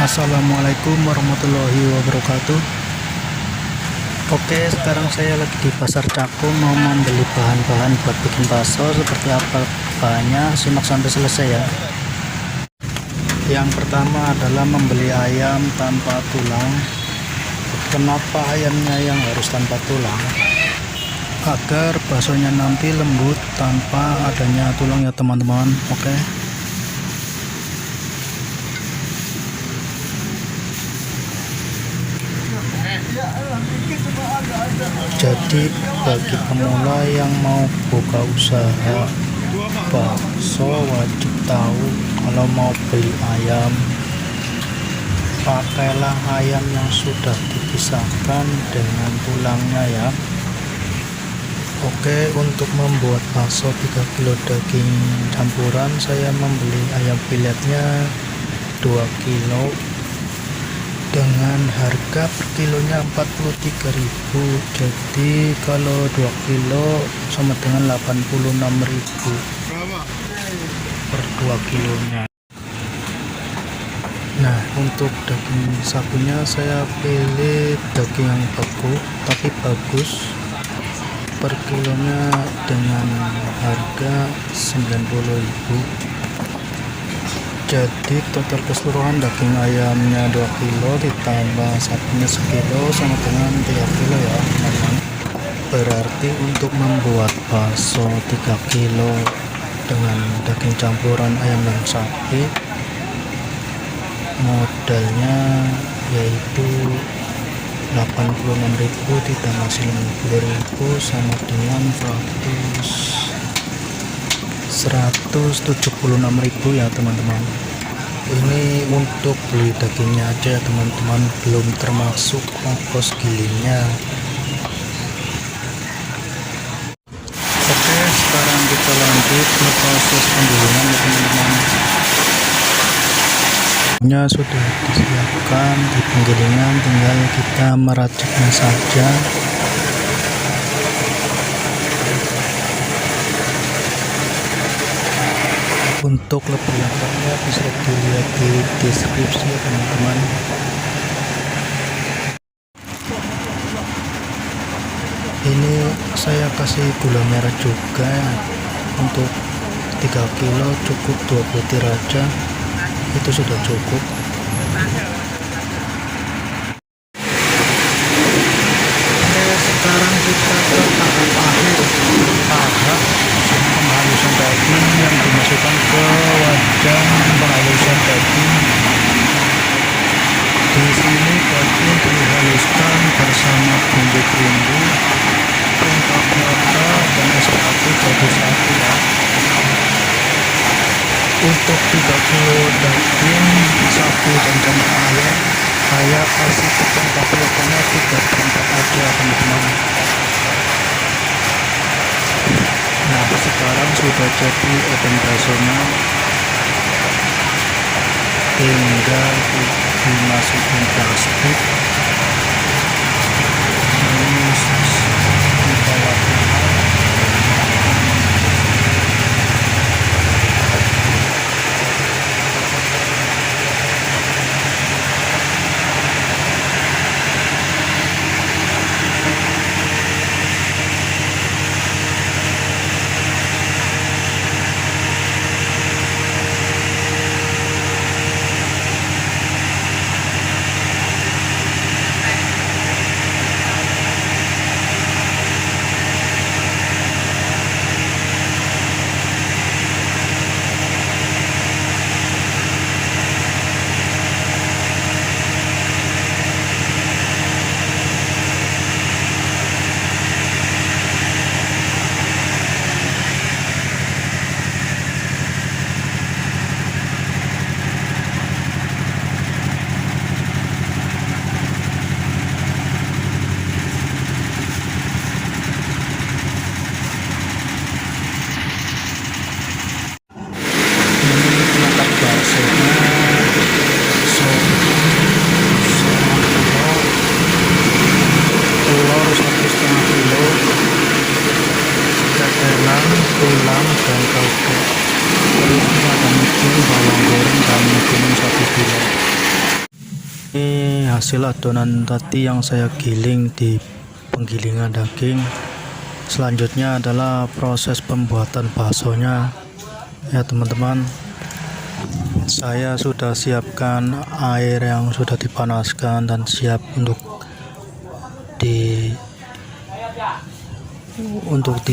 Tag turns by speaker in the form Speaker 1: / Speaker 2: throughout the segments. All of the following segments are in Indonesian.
Speaker 1: Assalamualaikum warahmatullahi wabarakatuh. Oke, sekarang saya lagi di Pasar Cakung mau membeli bahan-bahan buat bikin bakso. Seperti apa bahannya, simak sampai selesai ya. Yang pertama adalah membeli ayam tanpa tulang. Kenapa ayamnya yang harus tanpa tulang? Agar baksonya nanti lembut tanpa adanya tulang ya teman-teman. Oke. Jadi bagi pemula yang mau buka usaha bakso wajib tahu kalau mau beli ayam, pakailah ayam yang sudah dipisahkan dengan tulangnya ya. Oke, untuk membuat bakso 3 kilo daging campuran saya membeli ayam filetnya 2 kilo dengan harga per kilonya 43.000. Jadi kalau 2 kilo sama dengan 86.000 per 2 kilonya. Nah, untuk daging sapinya saya pilih daging yang beku tapi bagus, per kilonya dengan harga 90.000. Jadi total keseluruhan daging ayamnya 2 kilo ditambah sapinya sekilo sama dengan 3 kilo ya teman-teman. Berarti untuk membuat bakso 3 kilo dengan daging campuran ayam dan sapi, modalnya yaitu 86.000 ditambah 90.000 sama dengan 176.000 ya teman-teman. Ini untuk beli dagingnya aja ya teman-teman, belum termasuk ongkos gilingnya. Oke, sekarang kita lanjut ke proses penggilingan ya teman-teman. Nya sudah disiapkan di penggilingan, tinggal kita meraciknya saja. Untuk lebih lengkapnya bisa dilihat di deskripsi ya teman-teman. Ini saya kasih gula merah juga. Untuk 3 kilo cukup 2 butir aja, itu sudah cukup. Oke, sekarang kita ke tahap akhir, tahap penghalusan daging yang dimasukkan ke wajan penghalusan daging. Di sini daging dihaluskan bersama bumbu-bumbu, bengkak mata dan es batu jadi satu ya. Untuk 3 kilo daging sapi dan jantan ayam, saya kasih tepung tapioka 3/4 aja teman-teman. Nah, sekarang sudah jadi oven baksonya, tinggal dimasukin plastik, terus dibawa Ini hasil adonan tadi yang saya giling di penggilingan daging. Selanjutnya adalah proses pembuatan baksonya ya teman-teman. Saya sudah siapkan air yang sudah dipanaskan dan siap untuk untuk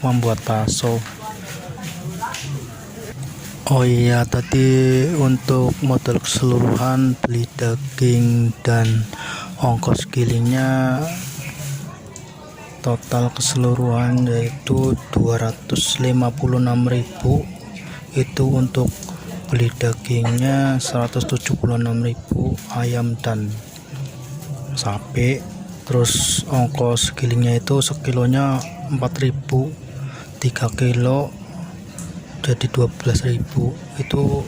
Speaker 1: membuat bakso. Oh iya, tadi untuk modal keseluruhan beli daging dan ongkos gilingnya total keseluruhan yaitu 256.000. Itu untuk beli dagingnya 176.000 ayam dan sapi, terus ongkos gilingnya itu sekilonya 4.000, 3 kilo jadi 12.000. Itu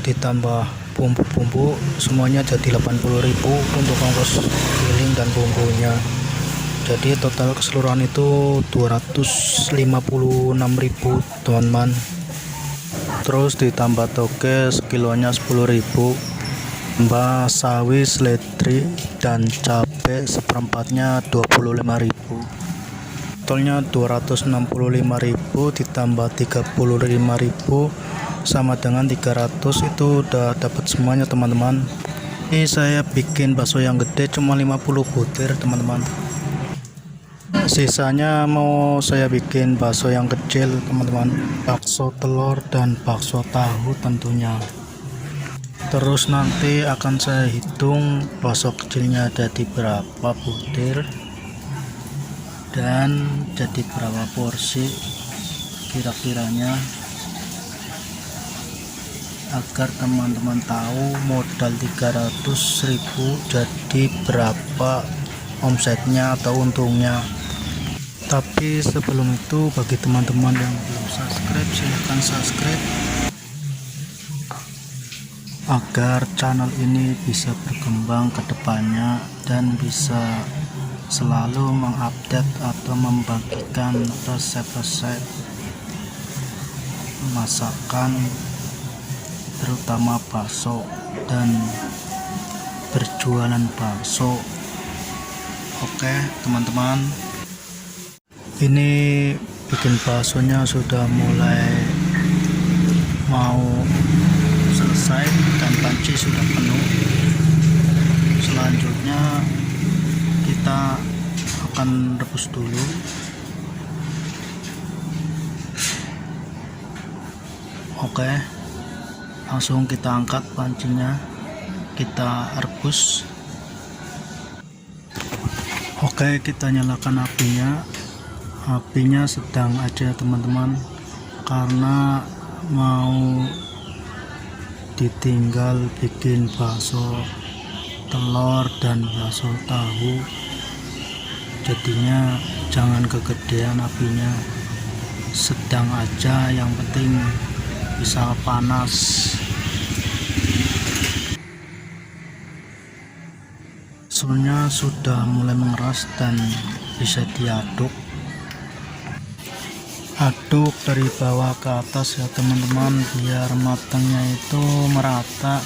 Speaker 1: ditambah bumbu-bumbu semuanya jadi 80.000 untuk ongkos giling dan bumbunya. Jadi total keseluruhan itu 256.000 teman-teman. Terus ditambah toge sekilonya 10.000, tambah sawi, seledri dan cabai seperempatnya 25.000. Totalnya 265.000 ditambah 35.000 sama dengan 300. Itu udah dapat semuanya teman-teman. Ini saya bikin bakso yang gede cuma 50 butir teman-teman. Sisanya mau saya bikin bakso yang kecil teman-teman, bakso telur dan bakso tahu tentunya. Terus nanti akan saya hitung bakso kecilnya jadi berapa butir dan jadi berapa porsi kira-kiranya, agar teman-teman tahu modal 300.000 jadi berapa omsetnya atau untungnya. Tapi sebelum itu, bagi teman-teman yang belum subscribe, silahkan subscribe agar channel ini bisa berkembang ke depannya dan bisa selalu mengupdate atau membagikan resep-resep masakan, terutama bakso dan berjualan bakso. Oke teman-teman, ini bikin baksonya sudah mulai mau selesai dan panci sudah penuh. Selanjutnya kita akan rebus dulu. Oke, langsung kita angkat pancinya, kita rebus. Oke, kita nyalakan apinya sedang aja teman-teman, karena mau ditinggal bikin bakso telur dan bakso tahu, jadinya jangan kegedean apinya, sedang aja, yang penting bisa panas. Soalnya sudah mulai mengeras dan bisa diaduk. Aduk dari bawah ke atas ya teman-teman, biar matangnya itu merata,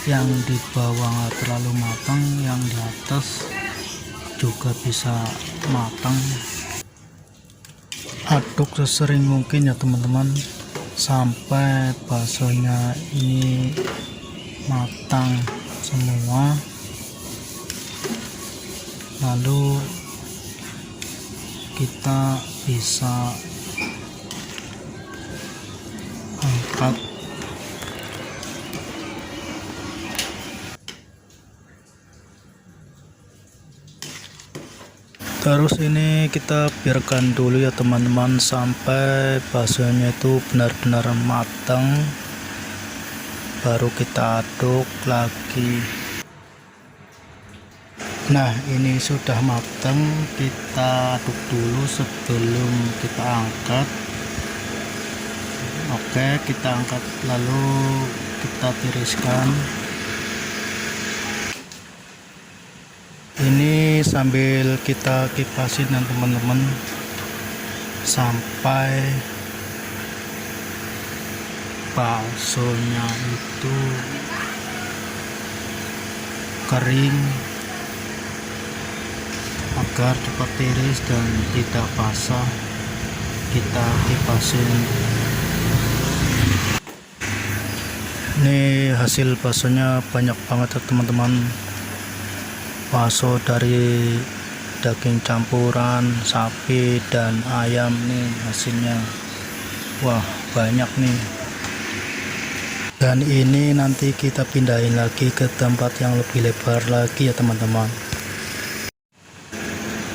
Speaker 1: yang di bawah nggak terlalu matang, yang di atas juga bisa matang. Aduk sesering mungkin ya teman-teman, sampai baksonya ini matang semua, lalu kita bisa angkat. Terus ini kita biarkan dulu ya teman-teman sampai baksonya itu benar-benar matang, baru kita aduk lagi. Nah ini sudah matang, kita aduk dulu sebelum kita angkat. Oke, kita angkat lalu kita tiriskan. Ini sambil kita kipasin ya teman-teman, sampai baksonya itu kering agar cepat tiris dan tidak basah. Kita kipasin. Ini hasil baksonya banyak banget ya teman-teman. Bakso dari daging campuran sapi dan ayam nih hasilnya. Wah, banyak nih. Dan ini nanti kita pindahin lagi ke tempat yang lebih lebar lagi ya teman-teman.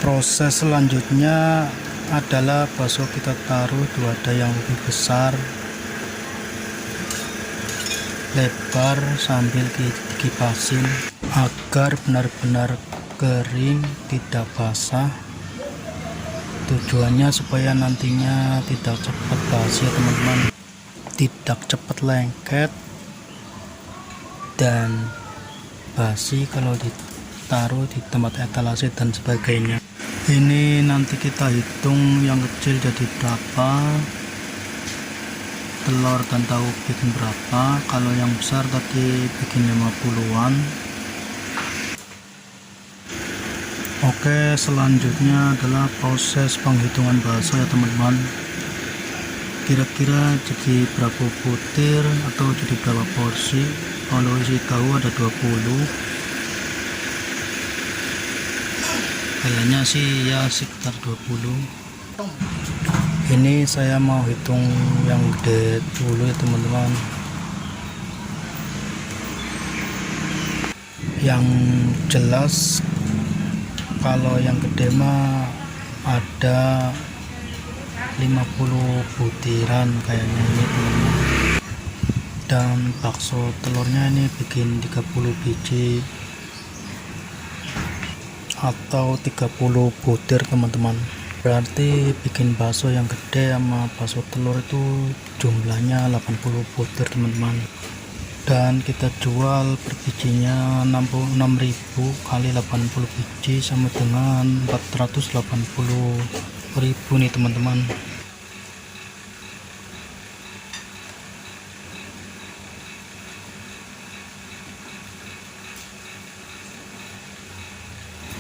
Speaker 1: Proses selanjutnya adalah bakso kita taruh di wadah yang lebih besar, lebar, sambil dikipasin agar benar-benar kering, tidak basah. Tujuannya supaya nantinya tidak cepat basi ya teman-teman, tidak cepat lengket dan basi kalau ditaruh di tempat etalase dan sebagainya. Ini nanti kita hitung yang kecil jadi berapa, telur dan tahu bikin berapa. Kalau yang besar tadi bikin 50-an. Oke, selanjutnya adalah proses penghitungan bakso ya teman-teman. Kira-kira jadi berapa butir atau jadi berapa porsi. Kalau isi tahu ada 20, kayaknya sih ya sekitar 20. Ini saya mau hitung yang gede dulu ya teman-teman. Yang jelas kalau yang gede mah ada 50 butiran kayaknya ini teman-teman. Dan bakso telurnya ini bikin 30 biji atau 30 butir teman-teman. Berarti bikin bakso yang gede sama bakso telur itu jumlahnya 80 butir teman-teman. Dan kita jual per bijinya 66.000 kali 80 biji sama dengan 480.000 nih teman-teman.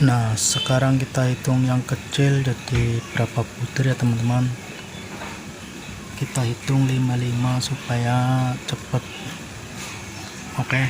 Speaker 1: Nah, sekarang kita hitung yang kecil jadi berapa butir ya teman-teman. Kita hitung 55 supaya cepet. Oke.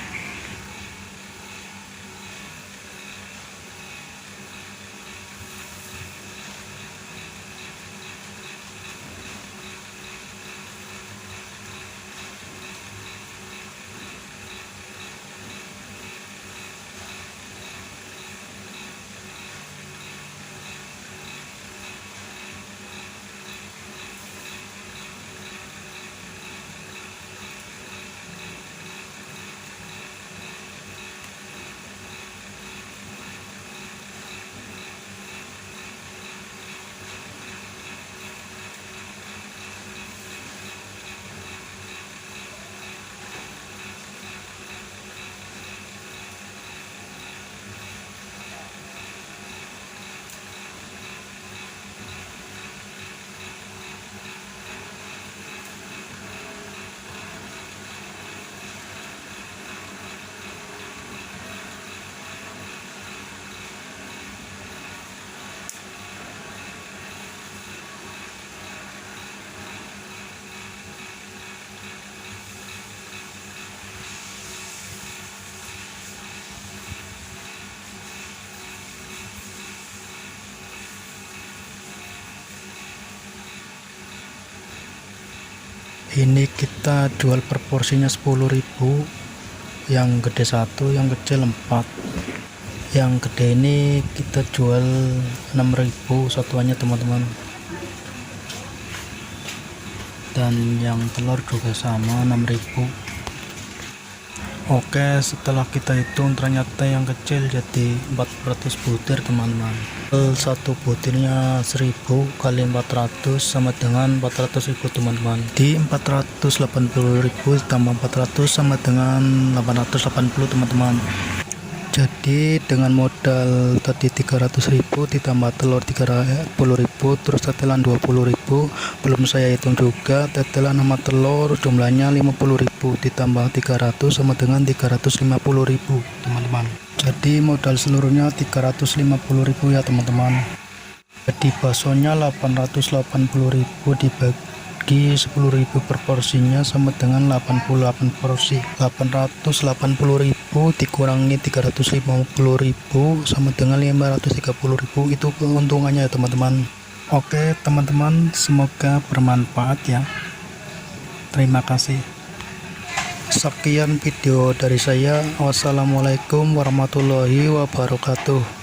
Speaker 1: Ini kita jual per porsinya 10.000, yang gede 1, yang kecil 4. Yang gede ini kita jual 6.000 satuannya teman-teman. Dan yang telur juga sama 6.000. Oke, setelah kita hitung ternyata yang kecil jadi 400 butir teman-teman. Satu butirnya 1000 kali 400 sama dengan 400.000 teman-teman. Di 480.000 tambah 400 sama dengan 880 teman-teman. Jadi dengan modal tadi 300.000 ditambah telur 30.000 terus tetelan 20.000, belum saya hitung juga tetelan sama telur jumlahnya 50.000 ditambah 300 sama dengan 350.000 teman-teman. Jadi modal seluruhnya 350.000 ya teman-teman. Jadi baksonya 880.000 dibagi 10.000 per porsinya sama dengan 88 porsi. 880.000 dikurangi 350.000 sama dengan 530.000, itu keuntungannya ya teman-teman. Oke teman-teman, semoga bermanfaat ya. Terima kasih. Sekian video dari saya. Wassalamualaikum warahmatullahi wabarakatuh.